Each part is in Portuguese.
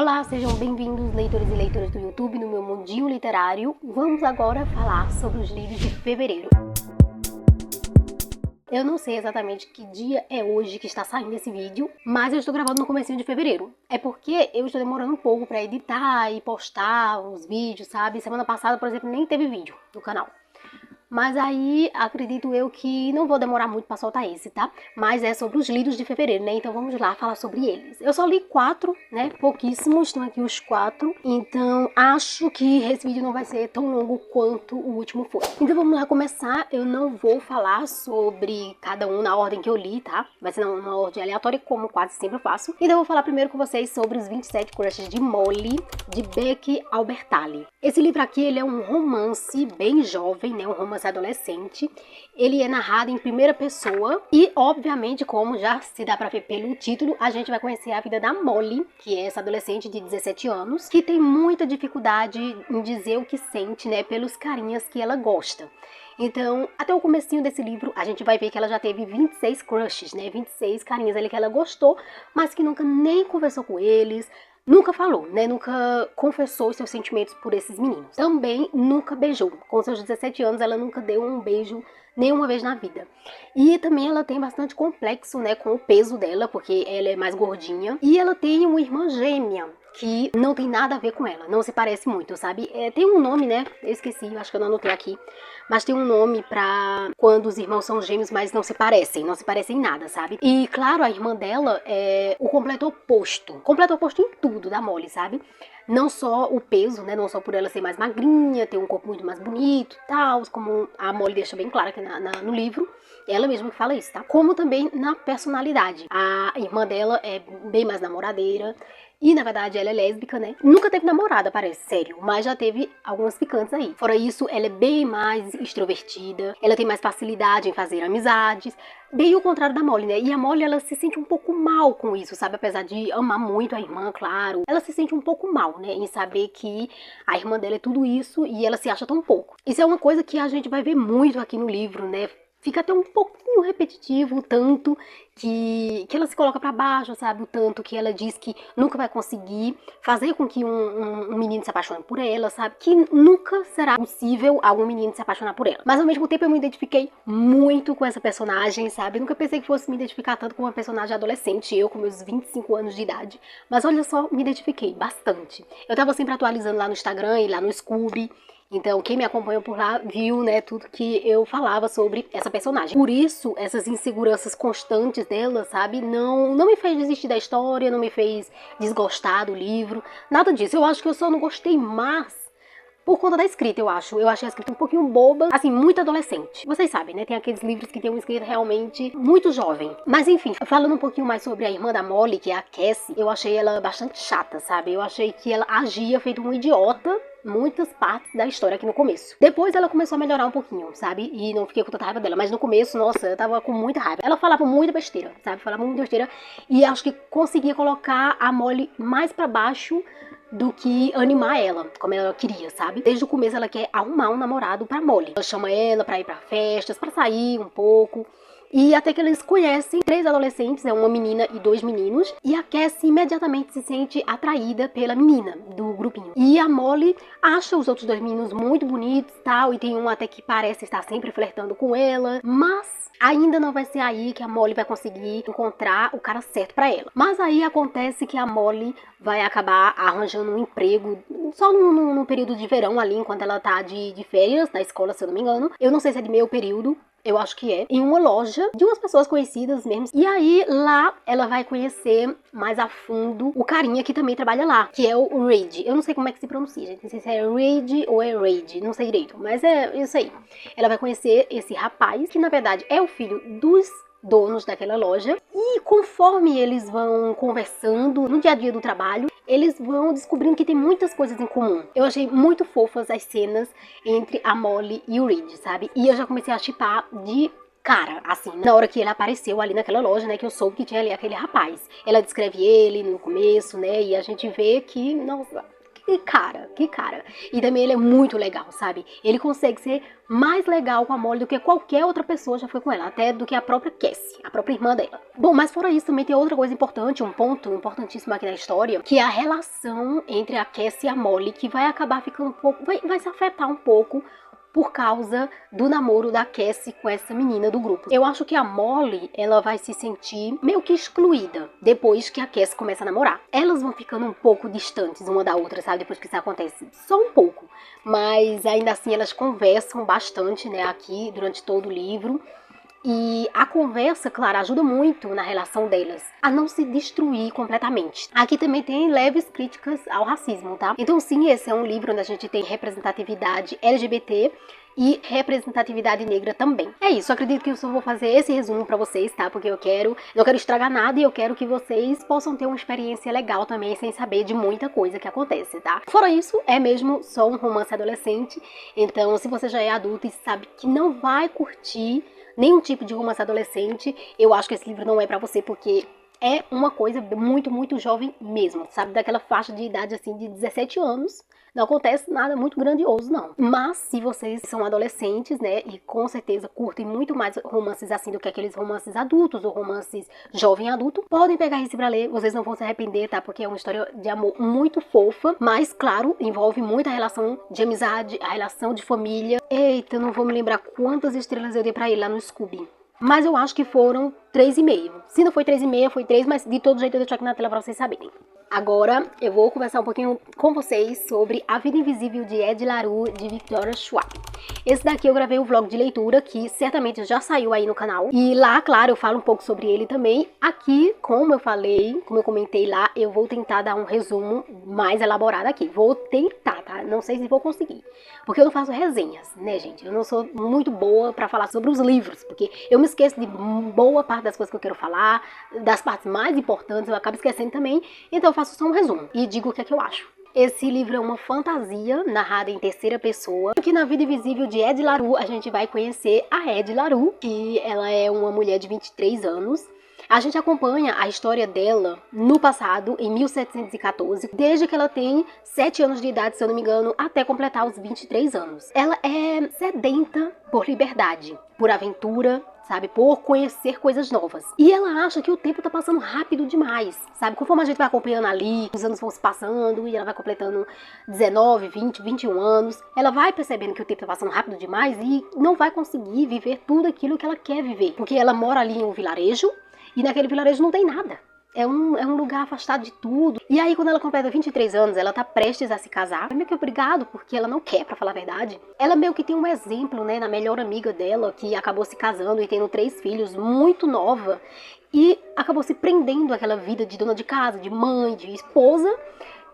Olá, sejam bem-vindos, leitores e leitoras do YouTube, no meu mundinho literário. Vamos agora falar sobre os livros de fevereiro. Eu não sei exatamente que dia é hoje que está saindo esse vídeo, mas eu estou gravando no comecinho de fevereiro. É porque eu estou demorando um pouco para editar e postar os vídeos, sabe? Semana passada, por exemplo, nem teve vídeo no canal. Mas aí, acredito eu que não vou demorar muito pra soltar esse, tá? Mas é sobre os livros de fevereiro, né? Então vamos lá falar sobre eles. Eu só li 4, né? Pouquíssimos, estão aqui os 4. Então acho que esse vídeo não vai ser tão longo quanto o último foi. Então vamos lá começar. Eu não vou falar sobre cada um na ordem que eu li, tá? Vai ser numa ordem aleatória, como quase sempre eu faço. Então eu vou falar primeiro com vocês sobre os 27 Crushes de Molly, de Becky Albertalli. Esse livro aqui, ele é um romance bem jovem, né? Um romance adolescente. Ele é narrado em primeira pessoa e, obviamente, como já se dá pra ver pelo título, a gente vai conhecer a vida da Molly, que é essa adolescente de 17 anos, que tem muita dificuldade em dizer o que sente, né, pelos carinhas que ela gosta. Então, até o comecinho desse livro, a gente vai ver que ela já teve 26 crushes, né, 26 carinhas ali que ela gostou, mas que nunca nem conversou com eles, nunca falou, né? Nunca confessou os seus sentimentos por esses meninos. Também nunca beijou. Com seus 17 anos, ela nunca deu um beijo nenhuma vez na vida. E também ela tem bastante complexo, né? Com o peso dela, porque ela é mais gordinha. E ela tem uma irmã gêmea, que não tem nada a ver com ela. Não se parece muito, sabe? Tem um nome, né? Eu esqueci, acho que eu não anotei aqui. Mas tem um nome pra quando os irmãos são gêmeos, mas não se parecem. Não se parecem em nada, sabe? E, claro, a irmã dela é o completo oposto. Completo oposto em tudo da Molly, sabe? Não só o peso, né? Não só por ela ser mais magrinha, ter um corpo muito mais bonito e tal, como a Molly deixa bem claro aqui no livro. Ela mesma que fala isso, tá? Como também na personalidade. A irmã dela é bem mais namoradeira. E, na verdade, ela é lésbica, né? Nunca teve namorada, parece, sério. Mas já teve algumas picantes aí. Fora isso, ela é bem mais extrovertida. Ela tem mais facilidade em fazer amizades. Bem o contrário da Molly, né? E a Molly, ela se sente um pouco mal com isso, sabe? Apesar de amar muito a irmã, claro. Ela se sente um pouco mal, né? Em saber que a irmã dela é tudo isso e ela se acha tão pouco. Isso é uma coisa que a gente vai ver muito aqui no livro, né? Fica até um pouquinho repetitivo, o tanto que ela se coloca pra baixo, sabe? O tanto que ela diz que nunca vai conseguir fazer com que um menino se apaixone por ela, sabe? Que nunca será possível algum menino se apaixonar por ela. Mas ao mesmo tempo eu me identifiquei muito com essa personagem, sabe? Nunca pensei que fosse me identificar tanto com uma personagem adolescente, eu com meus 25 anos de idade. Mas olha só, me identifiquei bastante. Eu tava sempre atualizando lá no Instagram e lá no Scooby. Então, quem me acompanhou por lá viu, né, tudo que eu falava sobre essa personagem. Por isso, essas inseguranças constantes dela, sabe, não me fez desistir da história, não me fez desgostar do livro, nada disso. Eu acho que eu só não gostei mais por conta da escrita, eu acho. Eu achei a escrita um pouquinho boba, assim, muito adolescente. Vocês sabem, né? Tem aqueles livros que tem uma escrita realmente muito jovem. Mas enfim, falando um pouquinho mais sobre a irmã da Molly, que é a Cassie, eu achei ela bastante chata, sabe? Eu achei que ela agia feito um idiota muitas partes da história aqui no começo. Depois ela começou a melhorar um pouquinho, sabe? E não fiquei com tanta raiva dela. Mas no começo, nossa, eu tava com muita raiva. Ela falava muita besteira, sabe? Falava muita besteira. E acho que conseguia colocar a Molly mais pra baixo do que animar ela, como ela queria, sabe? Desde o começo ela quer arrumar um namorado pra Molly. Ela chama ela pra ir pra festas, pra sair um pouco. E até que eles conhecem 3 adolescentes, uma menina e 2 meninos. E a Cassie imediatamente se sente atraída pela menina do grupinho. E a Molly acha os outros 2 meninos muito bonitos e tal. E tem um até que parece estar sempre flertando com ela. Mas ainda não vai ser aí que a Molly vai conseguir encontrar o cara certo pra ela. Mas aí acontece que a Molly vai acabar arranjando um emprego só no período de verão ali, enquanto ela tá de férias na escola, se eu não me engano. Eu não sei se é de meio período. Eu acho que é, em uma loja de umas pessoas conhecidas mesmo. E aí, lá, ela vai conhecer mais a fundo o carinha que também trabalha lá, que é o Reid. Eu não sei como é que se pronuncia, gente. Não sei se é Reid ou é Reid, não sei direito, mas é isso aí. Ela vai conhecer esse rapaz, que na verdade é o filho dos donos daquela loja, e conforme eles vão conversando no dia a dia do trabalho, eles vão descobrindo que tem muitas coisas em comum. Eu achei muito fofas as cenas entre a Molly e o Reid, sabe? E eu já comecei a shippar de cara, assim, na hora que ele apareceu ali naquela loja, né, que eu soube que tinha ali aquele rapaz. Ela descreve ele no começo, né, e a gente vê que, nossa, Que cara. E também ele é muito legal, sabe? Ele consegue ser mais legal com a Molly do que qualquer outra pessoa já foi com ela, até do que a própria Cassie, a própria irmã dela. Bom, mas fora isso também tem outra coisa importante, um ponto importantíssimo aqui na história, que é a relação entre a Cassie e a Molly, que vai acabar ficando um pouco, vai se afetar um pouco por causa do namoro da Cassie com essa menina do grupo. Eu acho que a Molly, ela vai se sentir meio que excluída depois que a Cassie começa a namorar. Elas vão ficando um pouco distantes uma da outra, sabe? Depois que isso acontece. Só um pouco. Mas ainda assim elas conversam bastante, né? Aqui durante todo o livro. E a conversa, claro, ajuda muito na relação delas a não se destruir completamente. Aqui também tem leves críticas ao racismo, tá? Então sim, esse é um livro onde a gente tem representatividade LGBT e representatividade negra também. É isso, acredito que eu só vou fazer esse resumo pra vocês, tá? Porque não quero estragar nada e eu quero que vocês possam ter uma experiência legal também, sem saber de muita coisa que acontece, tá? Fora isso, é mesmo só um romance adolescente, então se você já é adulto e sabe que não vai curtir nenhum tipo de romance adolescente, eu acho que esse livro não é pra você, porque é uma coisa muito, muito jovem mesmo, sabe? Daquela faixa de idade, assim, de 17 anos. Não acontece nada muito grandioso, não. Mas se vocês são adolescentes, né, e com certeza curtem muito mais romances assim do que aqueles romances adultos ou romances jovem adulto, podem pegar esse pra ler, vocês não vão se arrepender, tá? Porque é uma história de amor muito fofa, mas, claro, envolve muita relação de amizade, a relação de família. Eita, eu não vou me lembrar quantas estrelas eu dei pra ele lá no Scooby. Mas eu acho que foram 3,5. Se não foi 3,5, foi 3, mas de todo jeito eu deixo aqui na tela pra vocês saberem. Agora eu vou conversar um pouquinho com vocês sobre A Vida Invisível de Ed LaRue, de Victoria Schwab. Esse daqui eu gravei o vlog de leitura, que certamente já saiu aí no canal. E lá, claro, eu falo um pouco sobre ele também. Aqui, como eu falei, como eu comentei lá, eu vou tentar dar um resumo mais elaborado aqui. Vou tentar, tá? Não sei se vou conseguir. Porque eu não faço resenhas, né, gente? Eu não sou muito boa pra falar sobre os livros, porque eu me esqueço de boa parte das coisas que eu quero falar, das partes mais importantes eu acabo esquecendo também. Então eu faço só um resumo e digo o que é que eu acho. Esse livro é uma fantasia narrada em terceira pessoa, que na Vida Invisível de Ed LaRue a gente vai conhecer a Ed LaRue, que ela é uma mulher de 23 anos. A gente acompanha a história dela no passado, em 1714, desde que ela tem 7 anos de idade, se eu não me engano, até completar os 23 anos. Ela é sedenta por liberdade, por aventura, sabe, por conhecer coisas novas. E ela acha que o tempo tá passando rápido demais, sabe? Conforme a gente vai acompanhando ali, os anos vão se passando e ela vai completando 19, 20, 21 anos, ela vai percebendo que o tempo tá passando rápido demais e não vai conseguir viver tudo aquilo que ela quer viver. Porque ela mora ali em um vilarejo e naquele vilarejo não tem nada. É um lugar afastado de tudo. E aí, quando ela completa 23 anos, ela tá prestes a se casar. É meio que obrigado, porque ela não quer, pra falar a verdade. Ela meio que tem um exemplo, né, na melhor amiga dela, que acabou se casando e tendo 3 filhos, muito nova. E acabou se prendendo àquela vida de dona de casa, de mãe, de esposa.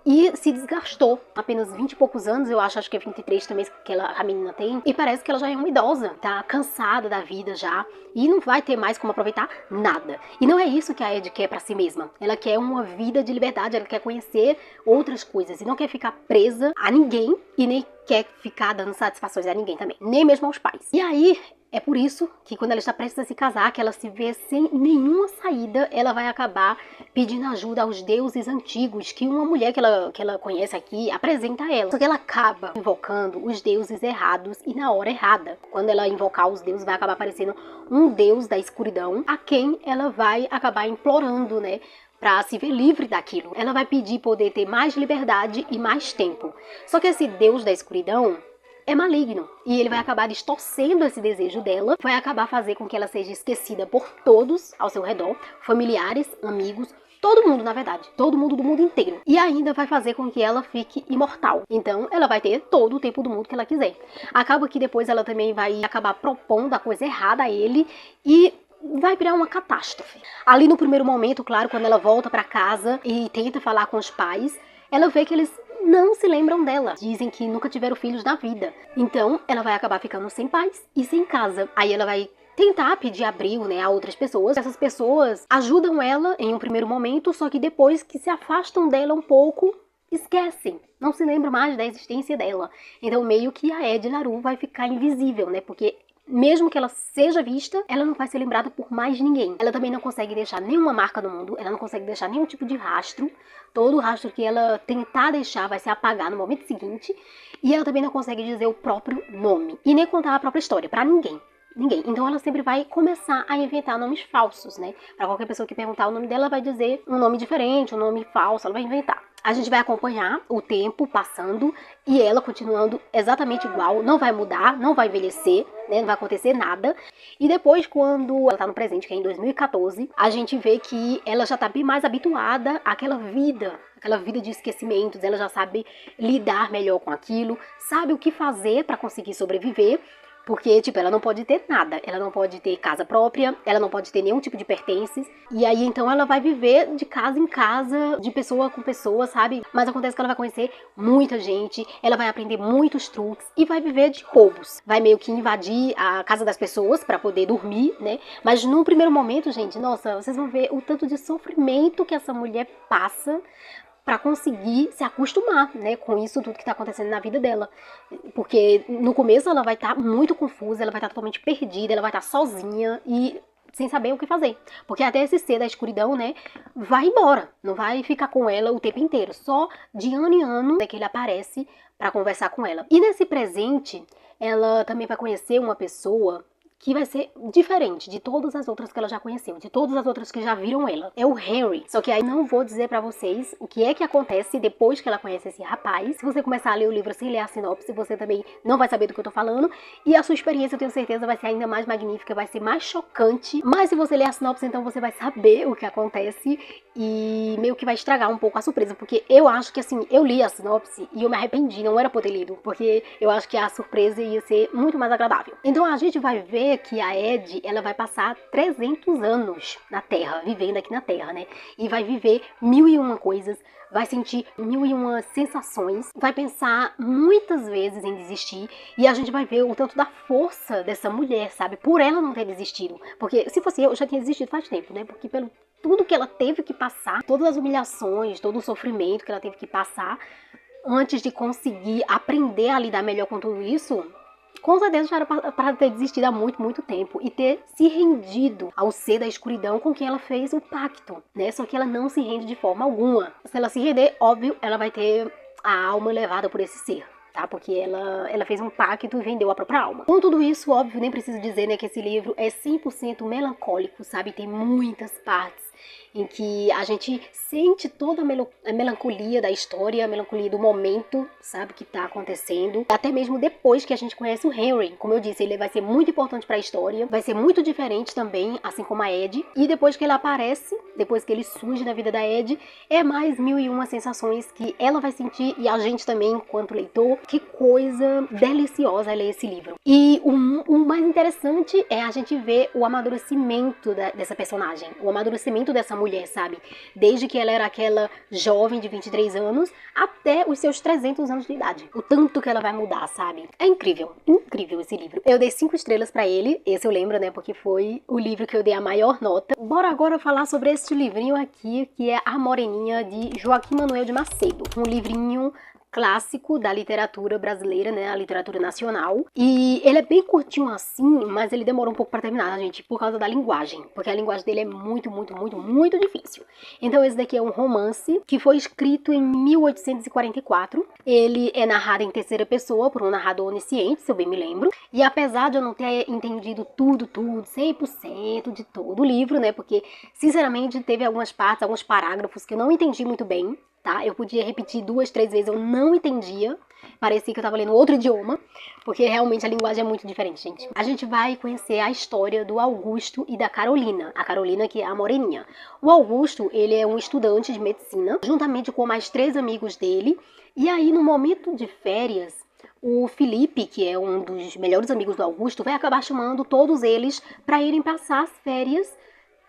E se desgastou. Apenas 20 e poucos anos, eu acho que é 23 também que a menina tem. E parece que ela já é uma idosa, tá cansada da vida já. E não vai ter mais como aproveitar nada. E não é isso que a Ed quer pra si mesma. Ela quer uma vida de liberdade, ela quer conhecer outras coisas. E não quer ficar presa a ninguém e nem quer ficar dando satisfações a ninguém também. Nem mesmo aos pais. E aí, é por isso que quando ela está prestes a se casar, que ela se vê sem nenhuma saída, ela vai acabar pedindo ajuda aos deuses antigos, que uma mulher que ela conhece aqui apresenta a ela. Só que ela acaba invocando os deuses errados e na hora errada. Quando ela invocar os deuses, vai acabar aparecendo um deus da escuridão, a quem ela vai acabar implorando, né, para se ver livre daquilo. Ela vai pedir poder ter mais liberdade e mais tempo. Só que esse deus da escuridão é maligno e ele vai acabar distorcendo esse desejo dela, vai acabar fazer com que ela seja esquecida por todos ao seu redor, familiares, amigos, todo mundo, na verdade, todo mundo do mundo inteiro. E ainda vai fazer com que ela fique imortal. Então ela vai ter todo o tempo do mundo que ela quiser. Acaba que depois ela também vai acabar propondo a coisa errada a ele e vai virar uma catástrofe. Ali no primeiro momento, claro, quando ela volta para casa e tenta falar com os pais, ela vê que eles não se lembram dela. Dizem que nunca tiveram filhos na vida. Então, ela vai acabar ficando sem pais e sem casa. Aí ela vai tentar pedir abrigo, né, a outras pessoas. Essas pessoas ajudam ela em um primeiro momento, só que depois que se afastam dela um pouco, esquecem. Não se lembram mais da existência dela. Então, meio que a Ed LaRue vai ficar invisível, né, porque mesmo que ela seja vista, ela não vai ser lembrada por mais ninguém. Ela também não consegue deixar nenhuma marca no mundo, ela não consegue deixar nenhum tipo de rastro. Todo o rastro que ela tentar deixar vai ser apagado no momento seguinte. E ela também não consegue dizer o próprio nome e nem contar a própria história pra ninguém. Ninguém. Então ela sempre vai começar a inventar nomes falsos, né? Pra qualquer pessoa que perguntar o nome dela, vai dizer um nome diferente, um nome falso, ela vai inventar. A gente vai acompanhar o tempo passando e ela continuando exatamente igual, não vai mudar, não vai envelhecer, né? Não vai acontecer nada. E depois, quando ela tá no presente, que é em 2014, a gente vê que ela já tá bem mais habituada àquela vida de esquecimentos, ela já sabe lidar melhor com aquilo, sabe o que fazer pra conseguir sobreviver. Porque, tipo, ela não pode ter nada, ela não pode ter casa própria, ela não pode ter nenhum tipo de pertences. E aí, então, ela vai viver de casa em casa, de pessoa com pessoa, sabe? Mas acontece que ela vai conhecer muita gente, ela vai aprender muitos truques e vai viver de roubos. Vai meio que invadir a casa das pessoas pra poder dormir, né? Mas num primeiro momento, gente, nossa, vocês vão ver o tanto de sofrimento que essa mulher passa para conseguir se acostumar, né, com isso tudo que tá acontecendo na vida dela. Porque no começo ela vai estar muito confusa, ela vai estar totalmente perdida, ela vai estar sozinha e sem saber o que fazer. Porque até esse ser da escuridão, né, vai embora, não vai ficar com ela o tempo inteiro. Só de ano em ano é que ele aparece para conversar com ela. E nesse presente, ela também vai conhecer uma pessoa que vai ser diferente de todas as outras que ela já conheceu, de todas as outras que já viram ela. É o Henry. Só que aí não vou dizer pra vocês o que é que acontece depois que ela conhece esse rapaz. Se você começar a ler o livro sem ler a sinopse, você também não vai saber do que eu tô falando. E a sua experiência, eu tenho certeza, vai ser ainda mais magnífica, vai ser mais chocante. Mas se você ler a sinopse, então você vai saber o que acontece e meio que vai estragar um pouco a surpresa. Porque eu acho que, assim, eu li a sinopse e eu me arrependi, não era pra ter lido. Porque eu acho que a surpresa ia ser muito mais agradável. Então a gente vai ver que a Ed, ela vai passar 300 anos na Terra, vivendo aqui na Terra, né? E vai viver 1001 coisas, vai sentir 1001 sensações, vai pensar muitas vezes em desistir, e a gente vai ver o tanto da força dessa mulher, sabe? Por ela não ter desistido. Porque se fosse eu já tinha desistido faz tempo, né? Porque pelo tudo que ela teve que passar, todas as humilhações, todo o sofrimento que ela teve que passar, antes de conseguir aprender a lidar melhor com tudo isso, com certeza já era para ter desistido há muito, muito tempo e ter se rendido ao ser da escuridão com quem ela fez o pacto, né? Só que ela não se rende de forma alguma. Se ela se render, óbvio, ela vai ter a alma levada por esse ser, tá? Porque ela fez um pacto e vendeu a própria alma. Com tudo isso, óbvio, nem preciso dizer, né, que esse livro é 100% melancólico, sabe? Tem muitas partes em que a gente sente toda a melancolia da história, a melancolia do momento, sabe, que tá acontecendo. Até mesmo depois que a gente conhece o Henry. Como eu disse, ele vai ser muito importante pra história, vai ser muito diferente também, assim como a Ed. E depois que ele aparece, depois que ele surge na vida da Ed, é mais 1001 sensações que ela vai sentir e a gente também, enquanto leitor. Que coisa deliciosa é ler esse livro. E o mais interessante é a gente ver o amadurecimento dessa personagem, o amadurecimento dessa mulher, sabe? Desde que ela era aquela jovem de 23 anos até os seus 300 anos de idade. O tanto que ela vai mudar, sabe? É incrível, incrível esse livro. Eu dei 5 estrelas pra ele, esse eu lembro, né? Porque foi o livro que eu dei a maior nota. Bora agora falar sobre este livrinho aqui, que é A Moreninha, de Joaquim Manuel de Macedo. Um livrinho clássico da literatura brasileira, né, a literatura nacional. E ele é bem curtinho assim, mas ele demora um pouco para terminar, gente, por causa da linguagem, porque a linguagem dele é muito, muito, muito, muito difícil. Então esse daqui é um romance que foi escrito em 1844. Ele é narrado em terceira pessoa por um narrador onisciente, se eu bem me lembro. E apesar de eu não ter entendido tudo, 100% de todo o livro, né, porque sinceramente teve algumas partes, alguns parágrafos que eu não entendi muito bem, tá? Eu podia repetir 2, 3 vezes, eu não entendia. Parecia que eu tava lendo outro idioma, porque realmente a linguagem é muito diferente, gente. A gente vai conhecer a história do Augusto e da Carolina. A Carolina, que é a moreninha. O Augusto, ele é um estudante de medicina, juntamente com mais 3 amigos dele. E aí, no momento de férias, o Felipe, que é um dos melhores amigos do Augusto, vai acabar chamando todos eles para irem passar as férias.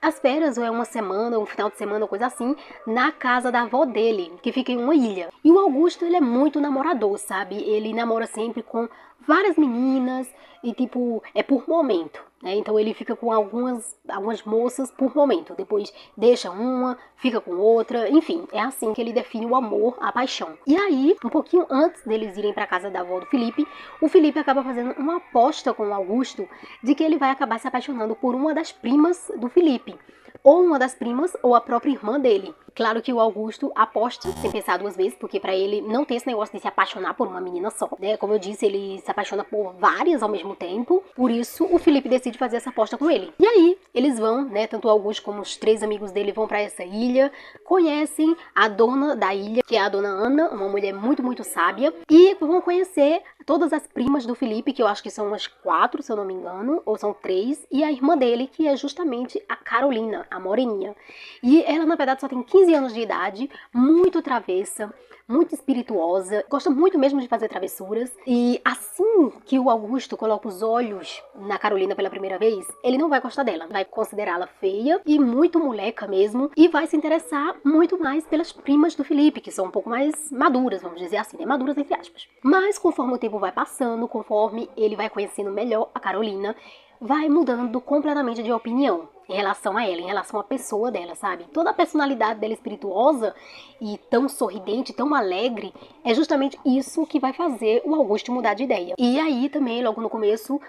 As férias, ou é uma semana, um final de semana, ou coisa assim, na casa da avó dele, que fica em uma ilha. E o Augusto, ele é muito namorador, sabe? Ele namora sempre com várias meninas e, tipo, é por momento. né? Então ele fica com algumas moças por momento, depois deixa uma, fica com outra, enfim, é assim que ele define o amor, a paixão. E aí, um pouquinho antes deles irem para casa da avó do Felipe, o Felipe acaba fazendo uma aposta com o Augusto de que ele vai acabar se apaixonando por uma das primas do Felipe, ou uma das primas, ou a própria irmã dele. Claro que o Augusto aposta sem pensar duas vezes, porque pra ele não tem esse negócio de se apaixonar por uma menina só, né? Como eu disse, ele se apaixona por várias ao mesmo tempo, por isso o Felipe decide fazer essa aposta com ele. E aí, eles vão, né, tanto o Augusto como os 3 amigos dele vão pra essa ilha, conhecem a dona da ilha, que é a dona Ana, uma mulher muito, muito sábia, e vão conhecer todas as primas do Felipe, que eu acho que são umas 4, se eu não me engano, ou são 3, e a irmã dele, que é justamente a Carolina, a moreninha. E ela, na verdade, só tem 15 anos de idade, muito travessa, muito espirituosa, gosta muito mesmo de fazer travessuras. E assim que o Augusto coloca os olhos na Carolina pela primeira vez, ele não vai gostar dela, vai considerá-la feia e muito moleca mesmo, e vai se interessar muito mais pelas primas do Felipe, que são um pouco mais maduras, vamos dizer assim, né? Maduras entre aspas. Mas conforme o tempo vai passando, conforme ele vai conhecendo melhor a Carolina, vai mudando completamente de opinião em relação a ela, em relação à pessoa dela, sabe? Toda a personalidade dela espirituosa e tão sorridente, tão alegre, é justamente isso que vai fazer o Augusto mudar de ideia. E aí também, logo no começo,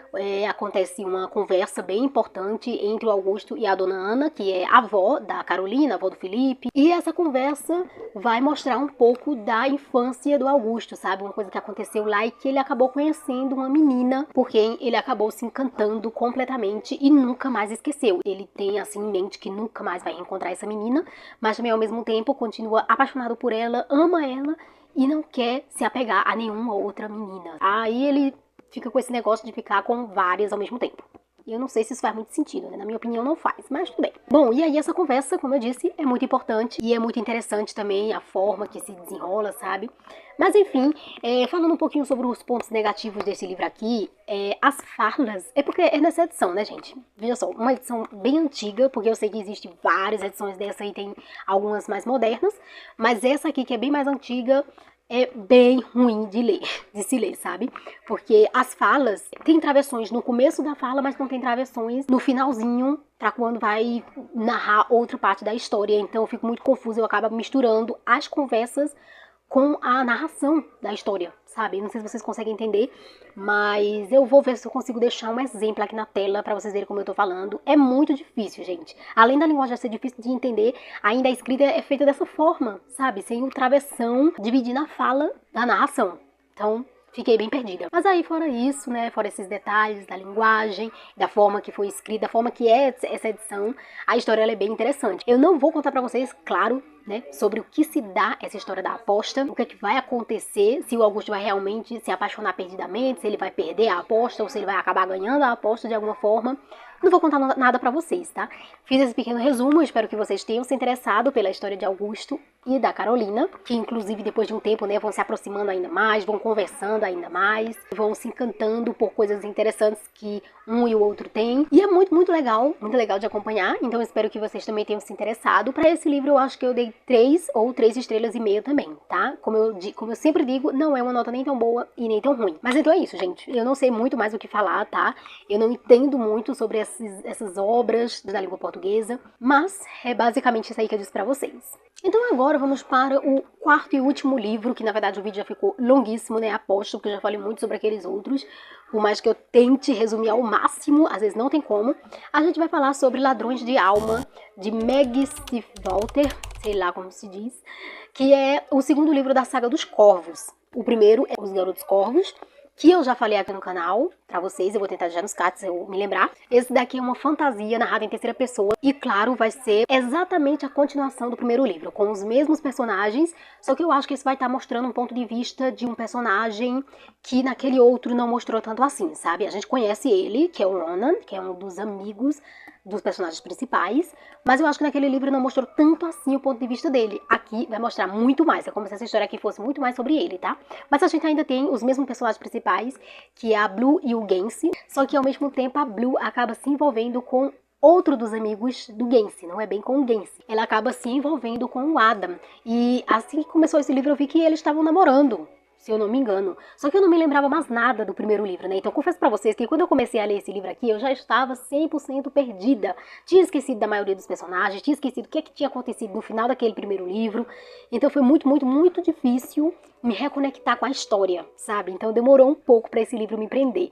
acontece uma conversa bem importante entre o Augusto e a dona Ana, que é a avó da Carolina, a avó do Felipe. E essa conversa vai mostrar um pouco da infância do Augusto, sabe? Uma coisa que aconteceu lá e que ele acabou conhecendo uma menina por quem ele acabou se encantando completamente e nunca mais esqueceu. Ele tem assim em mente que nunca mais vai reencontrar essa menina, mas também ao mesmo tempo continua apaixonado por ela, ama ela e não quer se apegar a nenhuma outra menina. Aí ele fica com esse negócio de ficar com várias ao mesmo tempo. Eu não sei se isso faz muito sentido, né? Na minha opinião não faz, mas tudo bem. Bom, e aí essa conversa, como eu disse, é muito importante e é muito interessante também a forma que se desenrola, sabe? Mas enfim, falando um pouquinho sobre os pontos negativos desse livro aqui, as falas, é porque é nessa edição, né, gente? Veja só, uma edição bem antiga, porque eu sei que existem várias edições dessa e tem algumas mais modernas, mas essa aqui que é bem mais antiga, é bem ruim de se ler, sabe? Porque as falas, tem travessões no começo da fala, mas não tem travessões no finalzinho, pra quando vai narrar outra parte da história. Então eu fico muito confusa, eu acabo misturando as conversas com a narração da história, sabe? Não sei se vocês conseguem entender, mas eu vou ver se eu consigo deixar um exemplo aqui na tela pra vocês verem como eu tô falando. É muito difícil, gente. Além da linguagem ser difícil de entender, ainda a escrita é feita dessa forma, sabe? Sem o travessão dividindo a fala da narração. Então, fiquei bem perdida. Mas aí, fora isso, né, fora esses detalhes da linguagem, da forma que foi escrita, da forma que é essa edição, a história ela é bem interessante. Eu não vou contar pra vocês, claro, né, sobre o que se dá essa história da aposta, o que é que vai acontecer, se o Augusto vai realmente se apaixonar perdidamente, se ele vai perder a aposta ou se ele vai acabar ganhando a aposta de alguma forma. Não vou contar nada pra vocês, tá? Fiz esse pequeno resumo, espero que vocês tenham se interessado pela história de Augusto e da Carolina, que inclusive depois de um tempo, né, vão se aproximando ainda mais, vão conversando ainda mais, vão se encantando por coisas interessantes que um e o outro têm. E é muito, muito legal de acompanhar, então espero que vocês também tenham se interessado. Pra esse livro eu acho que eu dei 3 ou 3 estrelas e meia também, tá? Como eu sempre digo, não é uma nota nem tão boa e nem tão ruim. Mas então é isso, gente. Eu não sei muito mais o que falar, tá? Eu não entendo muito sobre essas obras da língua portuguesa, mas é basicamente isso aí que eu disse pra vocês. Então agora vamos para o quarto e último livro, que na verdade o vídeo já ficou longuíssimo, né? Aposto que eu já falei muito sobre aqueles outros, por mais que eu tente resumir ao máximo, às vezes não tem como. A gente vai falar sobre Ladrões de Alma, de Meg Stiefvater, sei lá como se diz, que é o segundo livro da saga dos Corvos. O primeiro é Os Garotos Corvos, que eu já falei aqui no canal pra vocês, eu vou tentar já nos cards se eu me lembrar. Esse daqui é uma fantasia narrada em terceira pessoa e, claro, vai ser exatamente a continuação do primeiro livro, com os mesmos personagens, só que eu acho que isso vai estar mostrando um ponto de vista de um personagem que naquele outro não mostrou tanto assim, sabe? A gente conhece ele, que é o Ronan, que é um dos amigos dos personagens principais, mas eu acho que naquele livro não mostrou tanto assim o ponto de vista dele. Aqui vai mostrar muito mais, é como se essa história aqui fosse muito mais sobre ele, tá? Mas a gente ainda tem os mesmos personagens principais, que é a Blue e o Gensi, só que ao mesmo tempo a Blue acaba se envolvendo com outro dos amigos do Gensi, não é bem com o Gensi. Ela acaba se envolvendo com o Adam. E assim que começou esse livro eu vi que eles estavam namorando, se eu não me engano. Só que eu não me lembrava mais nada do primeiro livro, né? Então eu confesso pra vocês que quando eu comecei a ler esse livro aqui, eu já estava 100% perdida. Tinha esquecido da maioria dos personagens, tinha esquecido o que tinha acontecido no final daquele primeiro livro. Então foi muito, muito, muito difícil me reconectar com a história, sabe? Então demorou um pouco pra esse livro me prender.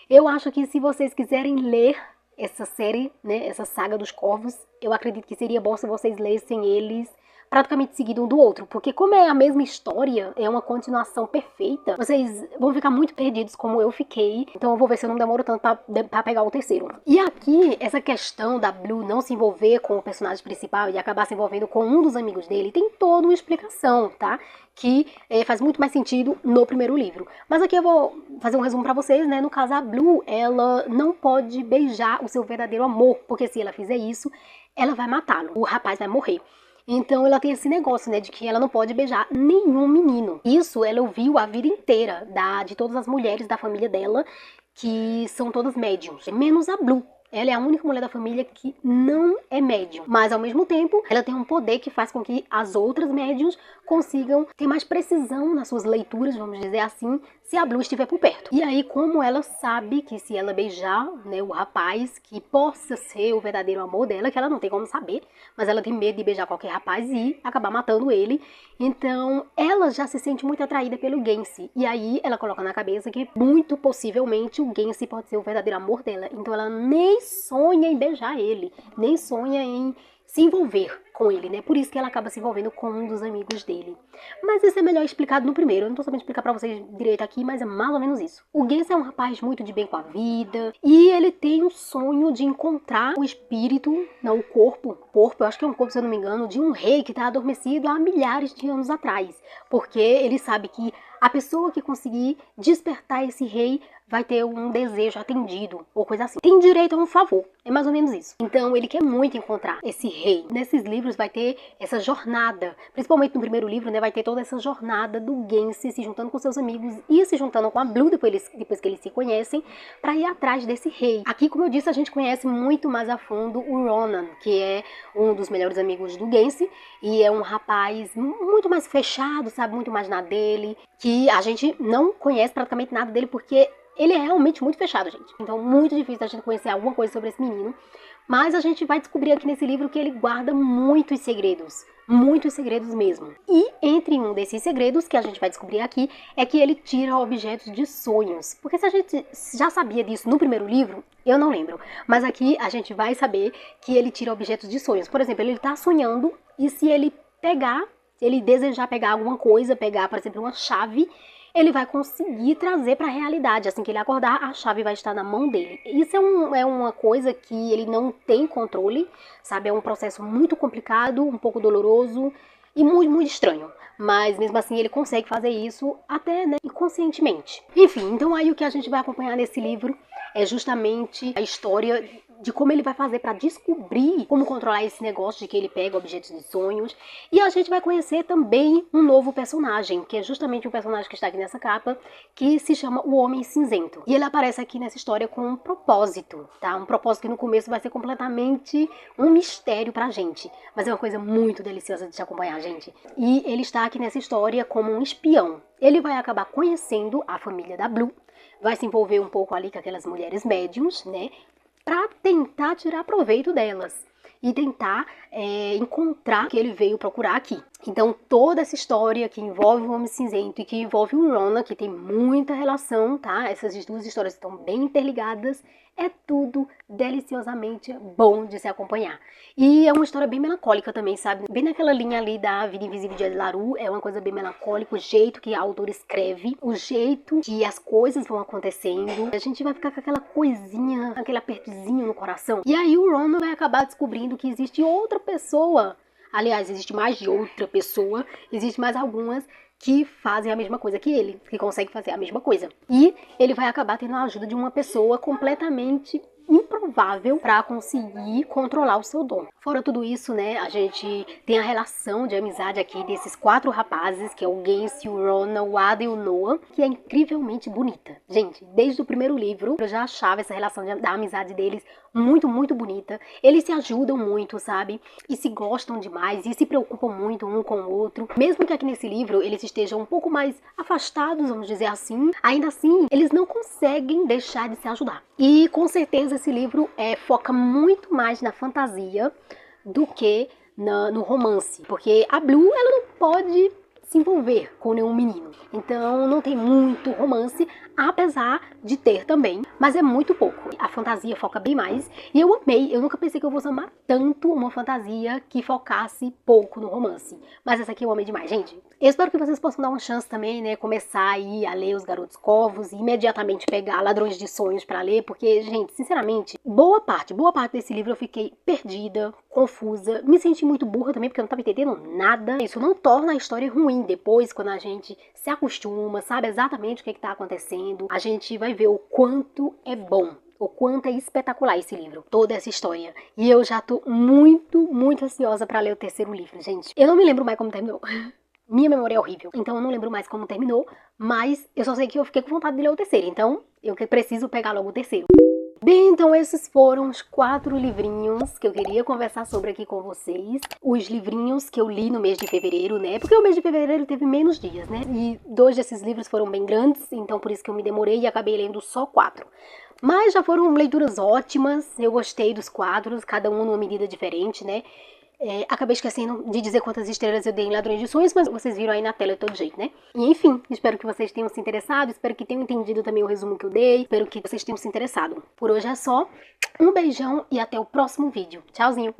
Eu acho que se vocês quiserem ler essa série, né, essa saga dos Corvos, eu acredito que seria bom se vocês lessem eles praticamente seguido um do outro, porque como é a mesma história, é uma continuação perfeita, vocês vão ficar muito perdidos como eu fiquei, então eu vou ver se eu não demoro tanto pra pegar o terceiro. E aqui, essa questão da Blue não se envolver com o personagem principal e acabar se envolvendo com um dos amigos dele, tem toda uma explicação, tá? Que faz muito mais sentido no primeiro livro. Mas aqui eu vou fazer um resumo pra vocês, né? No caso, a Blue, ela não pode beijar o seu verdadeiro amor, porque se ela fizer isso, ela vai matá-lo, o rapaz vai morrer. Então ela tem esse negócio, né, de que ela não pode beijar nenhum menino. Isso ela ouviu a vida inteira de todas as mulheres da família dela, que são todas médiums, menos a Blue. Ela é a única mulher da família que não é médium. Mas, ao mesmo tempo, ela tem um poder que faz com que as outras médiums consigam ter mais precisão nas suas leituras, vamos dizer assim, se a Blue estiver por perto. E aí, como ela sabe que se ela beijar, né, o rapaz que possa ser o verdadeiro amor dela, que ela não tem como saber, mas ela tem medo de beijar qualquer rapaz e acabar matando ele. Então, ela já se sente muito atraída pelo Gensi. E aí, ela coloca na cabeça que, muito possivelmente, o Gensi pode ser o verdadeiro amor dela. Então, ela nem sonha em beijar ele, nem sonha em se envolver com ele, né? Por isso que ela acaba se envolvendo com um dos amigos dele. Mas isso é melhor explicado no primeiro. Eu não tô sabendo explicar pra vocês direito aqui, mas é mais ou menos isso. O Gensi é um rapaz muito de bem com a vida e ele tem um sonho de encontrar o espírito, não o corpo, eu acho que é um corpo, se eu não me engano, de um rei que tá adormecido há milhares de anos atrás. Porque ele sabe que a pessoa que conseguir despertar esse rei vai ter um desejo atendido, ou coisa assim. Tem direito a um favor, é mais ou menos isso. Então ele quer muito encontrar esse rei. Nesses livros vai ter essa jornada, principalmente no primeiro livro, né, vai ter toda essa jornada do Gensi se juntando com seus amigos e se juntando com a Blue depois que eles se conhecem, para ir atrás desse rei. Aqui, como eu disse, a gente conhece muito mais a fundo o Ronan, que é um dos melhores amigos do Gensi, e é um rapaz muito mais fechado, sabe, muito mais na dele, que a gente não conhece praticamente nada dele, porque ele é realmente muito fechado, gente. Então, muito difícil a gente conhecer alguma coisa sobre esse menino. Mas a gente vai descobrir aqui nesse livro que ele guarda muitos segredos mesmo. E entre um desses segredos que a gente vai descobrir aqui é que ele tira objetos de sonhos. Porque se a gente já sabia disso no primeiro livro, eu não lembro. Mas aqui a gente vai saber que ele tira objetos de sonhos. Por exemplo, ele tá sonhando e se ele desejar pegar alguma coisa, pegar, por exemplo, uma chave, ele vai conseguir trazer para a realidade. Assim que ele acordar, a chave vai estar na mão dele. Isso é uma coisa que ele não tem controle, sabe? É um processo muito complicado, um pouco doloroso e muito, muito estranho. Mas mesmo assim ele consegue fazer isso até, né, inconscientemente. Enfim, então aí o que a gente vai acompanhar nesse livro é justamente a história de como ele vai fazer para descobrir como controlar esse negócio de que ele pega objetos de sonhos. E a gente vai conhecer também um novo personagem, que é justamente o personagem que está aqui nessa capa, que se chama o Homem Cinzento. E ele aparece aqui nessa história com um propósito, tá? Um propósito que no começo vai ser completamente um mistério pra gente. Mas é uma coisa muito deliciosa de se acompanhar, gente. E ele está aqui nessa história como um espião. Ele vai acabar conhecendo a família da Blue, vai se envolver um pouco ali com aquelas mulheres médiums, né? Para tentar tirar proveito delas e tentar encontrar o que ele veio procurar aqui. Então toda essa história que envolve o Homem Cinzento e que envolve o Ronan, que tem muita relação, tá? Essas duas histórias estão bem interligadas, é tudo deliciosamente bom de se acompanhar. E é uma história bem melancólica também, sabe? Bem naquela linha ali da Vida Invisível de Laru, é uma coisa bem melancólica, o jeito que a autora escreve, o jeito que as coisas vão acontecendo. A gente vai ficar com aquela coisinha, aquele apertozinho no coração. E aí o Ronan vai acabar descobrindo que existe outra pessoa. Aliás, existe mais de outra pessoa, existe mais algumas que fazem a mesma coisa que ele, que conseguem fazer a mesma coisa. E ele vai acabar tendo a ajuda de uma pessoa completamente improvável para conseguir controlar o seu dom. Fora tudo isso, né, a gente tem a relação de amizade aqui desses 4 rapazes, que é o Gensi, o Rona, o Ada e o Noah, que é incrivelmente bonita. Gente, desde o primeiro livro, eu já achava essa relação da amizade deles muito, muito bonita. Eles se ajudam muito, sabe? E se gostam demais, e se preocupam muito um com o outro. Mesmo que aqui nesse livro eles estejam um pouco mais afastados, vamos dizer assim, ainda assim, eles não conseguem deixar de se ajudar. E com certeza esse livro foca muito mais na fantasia do que no romance. Porque a Blue, ela não pode se envolver com nenhum menino. Então não tem muito romance, apesar de ter também, mas é muito pouco. A fantasia foca bem mais e eu amei. Eu nunca pensei que eu fosse amar tanto uma fantasia que focasse pouco no romance. Mas essa aqui eu amei demais, gente. Eu espero que vocês possam dar uma chance também, né? Começar aí a ler Os Garotos Corvos e imediatamente pegar Ladrões de Sonhos pra ler, porque, gente, sinceramente, boa parte desse livro eu fiquei perdida, confusa, me senti muito burra também, porque eu não tava entendendo nada. Isso não torna a história ruim depois, quando a gente se acostuma, sabe exatamente o que tá acontecendo, a gente vai ver o quanto é bom, o quanto é espetacular esse livro, toda essa história. E eu já tô muito, muito ansiosa pra ler o terceiro livro, gente. Eu não me lembro mais como terminou. Minha memória é horrível, então eu não lembro mais como terminou, mas eu só sei que eu fiquei com vontade de ler o terceiro, então eu preciso pegar logo o terceiro. Bem, então esses foram os 4 livrinhos que eu queria conversar sobre aqui com vocês. Os livrinhos que eu li no mês de fevereiro, né? Porque o mês de fevereiro teve menos dias, né? E 2 desses livros foram bem grandes, então por isso que eu me demorei e acabei lendo só 4. Mas já foram leituras ótimas, eu gostei dos quadros, cada um numa medida diferente, né? Acabei esquecendo de dizer quantas estrelas eu dei em Ladrões de Sonhos, mas vocês viram aí na tela de todo jeito, né? E enfim, espero que vocês tenham se interessado, espero que tenham entendido também o resumo que eu dei, espero que vocês tenham se interessado. Por hoje é só, um beijão e até o próximo vídeo. Tchauzinho!